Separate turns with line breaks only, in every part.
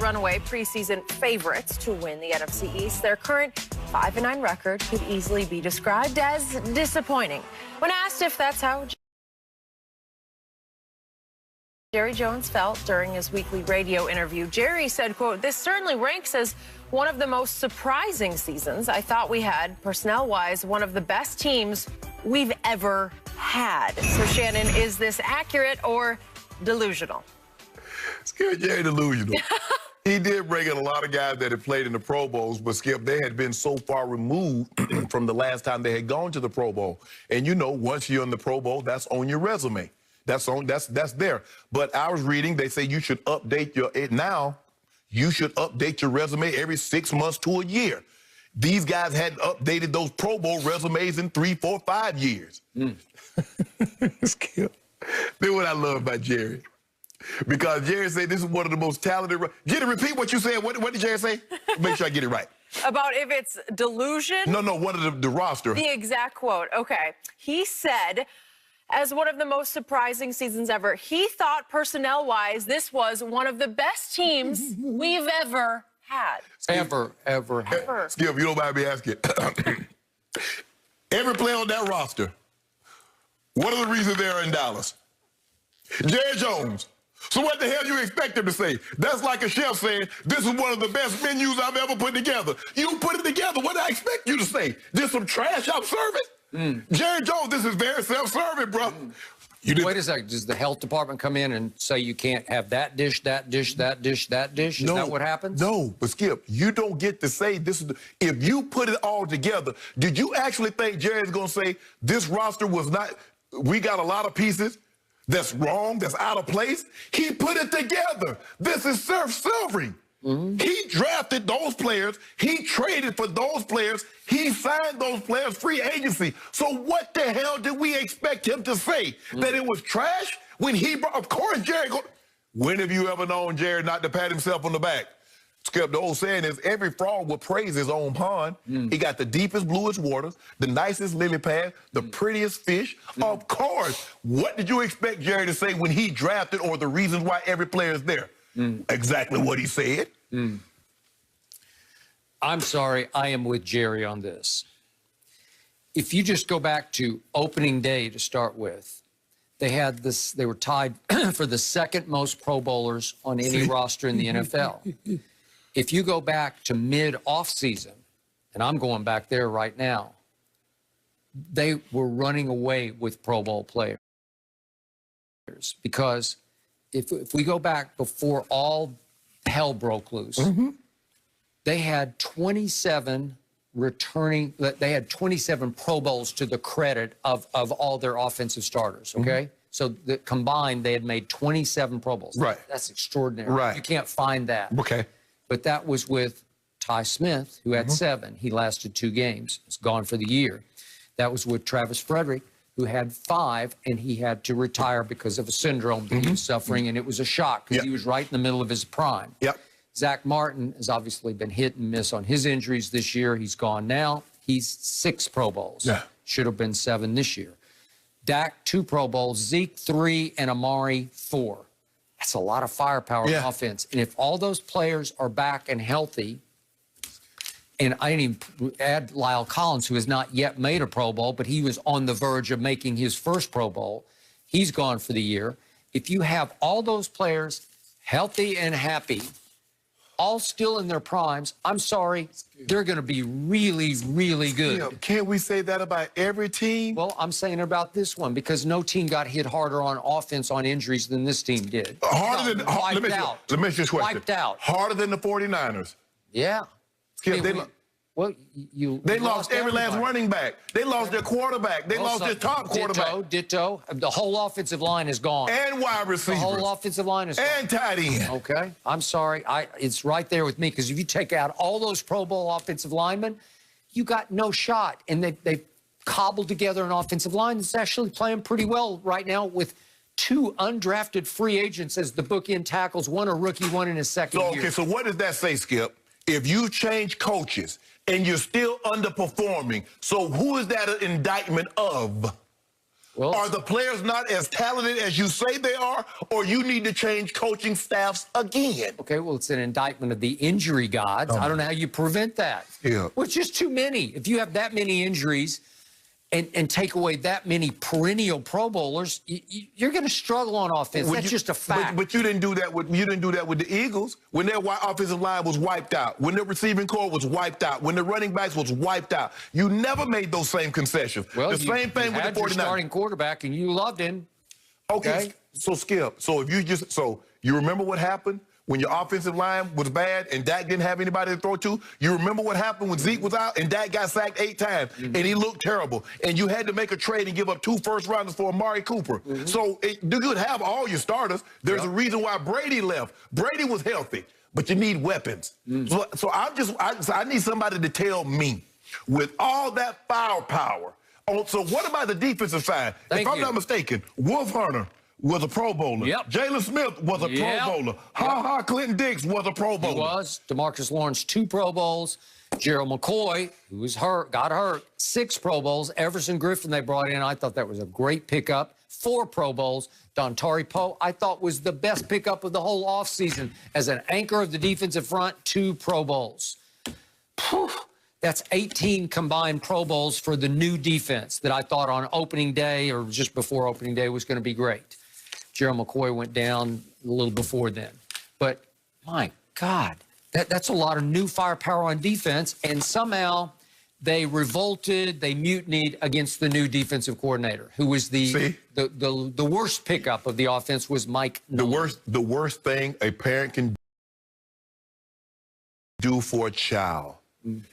runaway preseason favorites to win the NFC East. Their current 5-9 record could easily be described as disappointing. When asked if that's how Jerry Jones felt during his weekly radio interview, Jerry said, quote, "This certainly ranks as one of the most surprising seasons. I thought we had, personnel-wise, one of the best teams we've ever had." So, Shannon, is this accurate or delusional?
Skip, Jerry delusional. He did bring in a lot of guys that had played in the Pro Bowls, but Skip, they had been so far removed from the last time they had gone to the Pro Bowl. And you know, once you're in the Pro Bowl, that's on your resume. That's there. But I was reading, they say you should update you should update your resume every 6 months to a year. These guys hadn't updated those Pro Bowl resumes in 3, 4, 5 years. Skip. That's what I love about Jerry. Because Jerry said this is one of the most talented. Jerry, repeat what you said. What did Jerry say? Make sure I get it right.
About if it's delusion?
No, one of the roster.
The exact quote. Okay. He said, as one of the most surprising seasons ever, he thought personnel-wise this was one of the best teams we've ever had.
Ever.
Skip, you don't mind me asking. Every player on that roster, what are the reasons they're in Dallas? Jerry Jones. So what the hell do you expect him to say? That's like a chef saying, this is one of the best menus I've ever put together. You put it together. What do I expect you to say? Just some trash I'm serving? Jerry Jones, this is very self-serving, bro.
Wait a second. Does the health department come in and say you can't have that dish, that dish, that dish, that dish? Is that what happens?
No, but Skip, you don't get to say this is if you put it all together, did you actually think Jerry's going to say this roster was not, we got a lot of pieces that's wrong, that's out of place? He put it together. This is self-serving. He drafted those players. He traded for those players. He signed those players free agency. So what the hell did we expect him to say? That it was trash? When he brought, of course, Jerry. When have you ever known Jerry not to pat himself on the back? Skip, the old saying is every frog will praise his own pond. He got the deepest, bluest waters, the nicest lily pad, the prettiest fish. Of course. What did you expect Jerry to say when he drafted or the reasons why every player is there? Exactly what he said.
I'm sorry, I am with Jerry on this. If you just go back to opening day to start with, they had this, they were tied for the second most Pro Bowlers on any roster in the NFL. If you go back to mid-off season, and I'm going back there right now, they were running away with Pro Bowl players. Because if we go back before all hell broke loose, they had 27 returning, they had 27 Pro Bowls to the credit of all their offensive starters, okay? So combined, they had made 27 Pro Bowls.
Right.
That's extraordinary.
Right.
You can't find that.
Okay.
But that was with Ty Smith, who had 7. He lasted 2 games. He's gone for the year. That was with Travis Frederick, who had 5, and he had to retire because of a syndrome that he was suffering, and it was a shock because he was right in the middle of his prime. Zach Martin has obviously been hit and miss on his injuries this year. He's gone now. He's 6 Pro Bowls. Should have been 7 this year. Dak, 2 Pro Bowls. Zeke, 3, and Amari, 4. That's a lot of firepower in offense. And if all those players are back and healthy, and I didn't even add Lyle Collins, who has not yet made a Pro Bowl, but he was on the verge of making his first Pro Bowl. He's gone for the year. If you have all those players healthy and happy, all still in their primes, I'm sorry, they're going to be really, really good.
Yeah, can't we say that about every team?
Well, I'm saying about this one because no team got hit harder on offense on injuries than this team did.
Harder than, let me ask you this question.
Wiped out.
Harder than the 49ers.
Yeah.
Skip, they lost every last running back. They lost their quarterback. They lost their top quarterback.
Ditto. The whole offensive line is gone.
And wide receivers.
The whole offensive line is gone.
And tight end.
Okay. I'm sorry. It's right there with me because if you take out all those Pro Bowl offensive linemen, you got no shot. And they've cobbled together an offensive line that's actually playing pretty well right now with 2 undrafted free agents as the bookend tackles, one a rookie, one in his second year.
Okay, so what does that say, Skip? If you change coaches and you're still underperforming, so who is that an indictment of?
Well,
are the players not as talented as you say they are, or you need to change coaching staffs again?
Okay, well, it's an indictment of the injury gods. I don't know how you prevent that.
Yeah.
Well, it's just too many. If you have that many injuries and take away that many perennial Pro Bowlers, you're going to struggle on offense. That's just a fact.
But you didn't do that with the Eagles when their offensive line was wiped out, when their receiving core was wiped out, when the running backs was wiped out. You never made those same concessions.
Well,
the same thing with the 49ers.
Your starting quarterback, and you loved him.
Okay, so Skip, so you remember what happened when your offensive line was bad and Dak didn't have anybody to throw to? You remember what happened when Zeke was out and Dak got sacked 8 times and he looked terrible, and you had to make a trade and give up 2 first-rounders for Amari Cooper. So you could have all your starters. There's a reason why Brady left. Brady was healthy, but you need weapons. So I need somebody to tell me, with all that firepower. So what about the defensive side? If I'm not mistaken, Wolf Hunter was a Pro Bowler. Jalen Smith was a Pro Bowler. Clinton Dix was a Pro Bowler.
He was. DeMarcus Lawrence, 2 Pro Bowls. Gerald McCoy, who was hurt, got hurt, 6 Pro Bowls. Everson Griffin they brought in. I thought that was a great pickup. 4 Pro Bowls. Dontari Poe, I thought, was the best pickup of the whole offseason. As an anchor of the defensive front, 2 Pro Bowls. Whew. That's 18 combined Pro Bowls for the new defense that I thought on opening day or just before opening day was going to be great. Gerald McCoy went down a little before then. But, my God, that's a lot of new firepower on defense, and somehow they revolted, they mutinied against the new defensive coordinator, who was the worst pickup of the offense was Mike Nolan.
The worst thing a parent can do for a child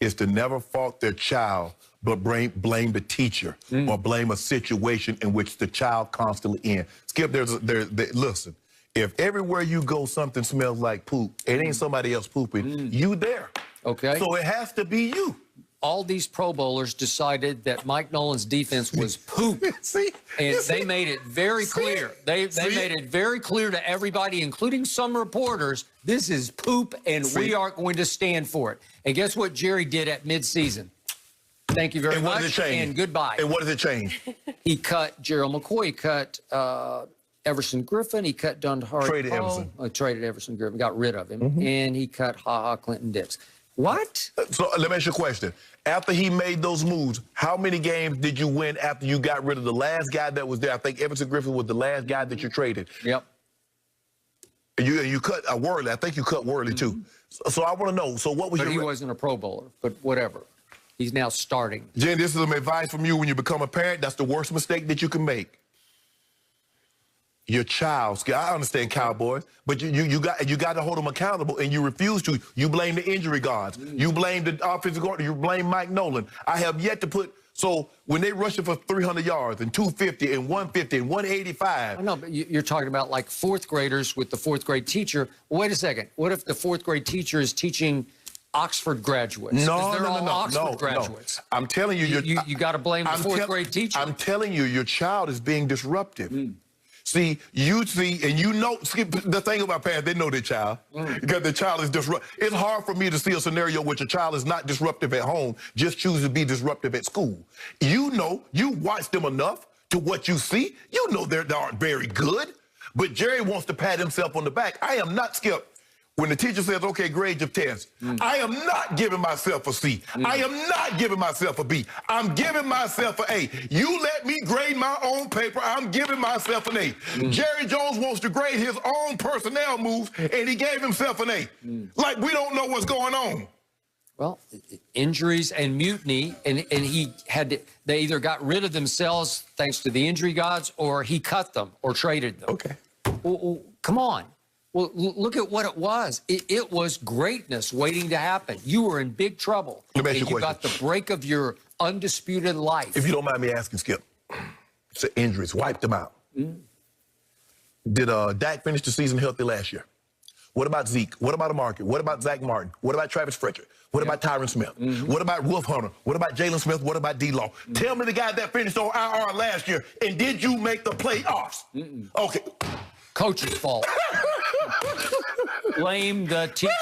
is to never fault their child, but blame the teacher or blame a situation in which the child constantly in. Skip, listen, if everywhere you go something smells like poop, it ain't somebody else pooping, you there.
Okay.
So it has to be you.
All these Pro Bowlers decided that Mike Nolan's defense was poop. They made it very clear. They made it very clear to everybody, including some reporters, this is poop, and we aren't going to stand for it. And guess what Jerry did at midseason? Thank you very much.
What does it change?
And goodbye.
And what does it change?
He cut Gerald McCoy. He cut Everson Griffin. He cut Dontari
Traded
Poe.
Everson.
Traded Everson Griffin. Got rid of him. And he cut Clinton Dix. What?
So let me ask you a question. After he made those moves, how many games did you win after you got rid of the last guy that was there? I think Everson Griffin was the last guy that you traded.
Yep.
And you cut Worley. I think you cut Worley too. So I want to know. So what was
But he wasn't a Pro Bowler. But whatever. He's now starting.
Jen, this is some advice from you when you become a parent. That's the worst mistake that you can make. Your child, I understand Cowboys, but you got to hold them accountable, and you refuse to. You blame the injury guards. You blame the offensive guard. You blame Mike Nolan. I have yet to put. So when they rush it for 300 yards and 250 and 150 and 185.
I know, but you're talking about like 4th graders with the 4th grade teacher. Well, wait a second. What if the 4th grade teacher is teaching Oxford graduates?
No.
Oxford graduates.
I'm telling you,
you got to blame the 4th grade teacher.
I'm telling you, your child is being disruptive. See, and you know, the thing about parents, they know their child because the child is disruptive. It's hard for me to see a scenario where your child is not disruptive at home, just chooses to be disruptive at school. You know, you watch them enough to what you see. You know they aren't very good, but Jerry wants to pat himself on the back. I am not Skip. When the teacher says, okay, grade your test, I am not giving myself a C. I am not giving myself a B. I'm giving myself an A. You let me grade my own paper, I'm giving myself an A. Jerry Jones wants to grade his own personnel moves, and he gave himself an A. Like we don't know what's going on.
Well, injuries and mutiny, and they either got rid of themselves thanks to the injury gods, or he cut them or traded them.
Okay.
Well, come on. Well, look at what it was. It was greatness waiting to happen. You were in big trouble.
Let me ask you a question.
You got the break of your undisputed life.
If you don't mind me asking, Skip, it's the injuries, wiped them out. Did Dak finish the season healthy last year? What about Zeke? What about Amari? What about Zach Martin? What about Travis Frederick? What about Tyron Smith? What about Wolf Hunter? What about Jalen Smith? What about D-Law? Tell me the guy that finished on IR last year, and did you make the playoffs? Okay.
Coach's fault. Blame the teacher.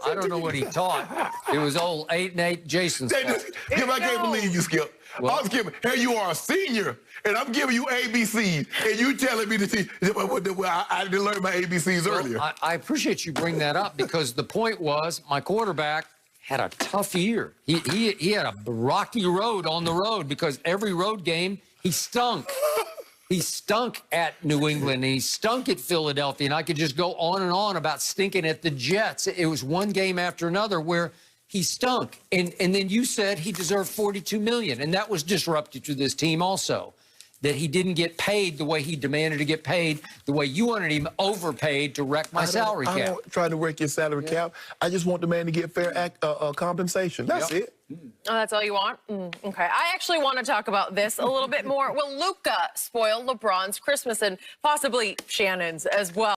I don't know what he taught. It was old 8-8 Jason's fault.
Skip, I can't believe you, Skip.
Well,
I'm Skip. Here you are, a senior, and I'm giving you ABCs, and you telling me to teach. I didn't learn my ABCs earlier.
I appreciate you bring that up because the point was my quarterback had a tough year. He had a rocky road on the road because every road game he stunk. He stunk at New England, and he stunk at Philadelphia, and I could just go on and on about stinking at the Jets. It was one game after another where he stunk. And then you said he deserved $42 million, and that was disruptive to this team also, that he didn't get paid the way he demanded to get paid, the way you wanted him overpaid to wreck my salary cap.
I'm not trying to wreck your salary cap. I just want the man to get fair compensation. That's it.
Oh, that's all you want? Okay. I actually want to talk about this a little bit more. Will Luka spoil LeBron's Christmas and possibly Shannon's as well?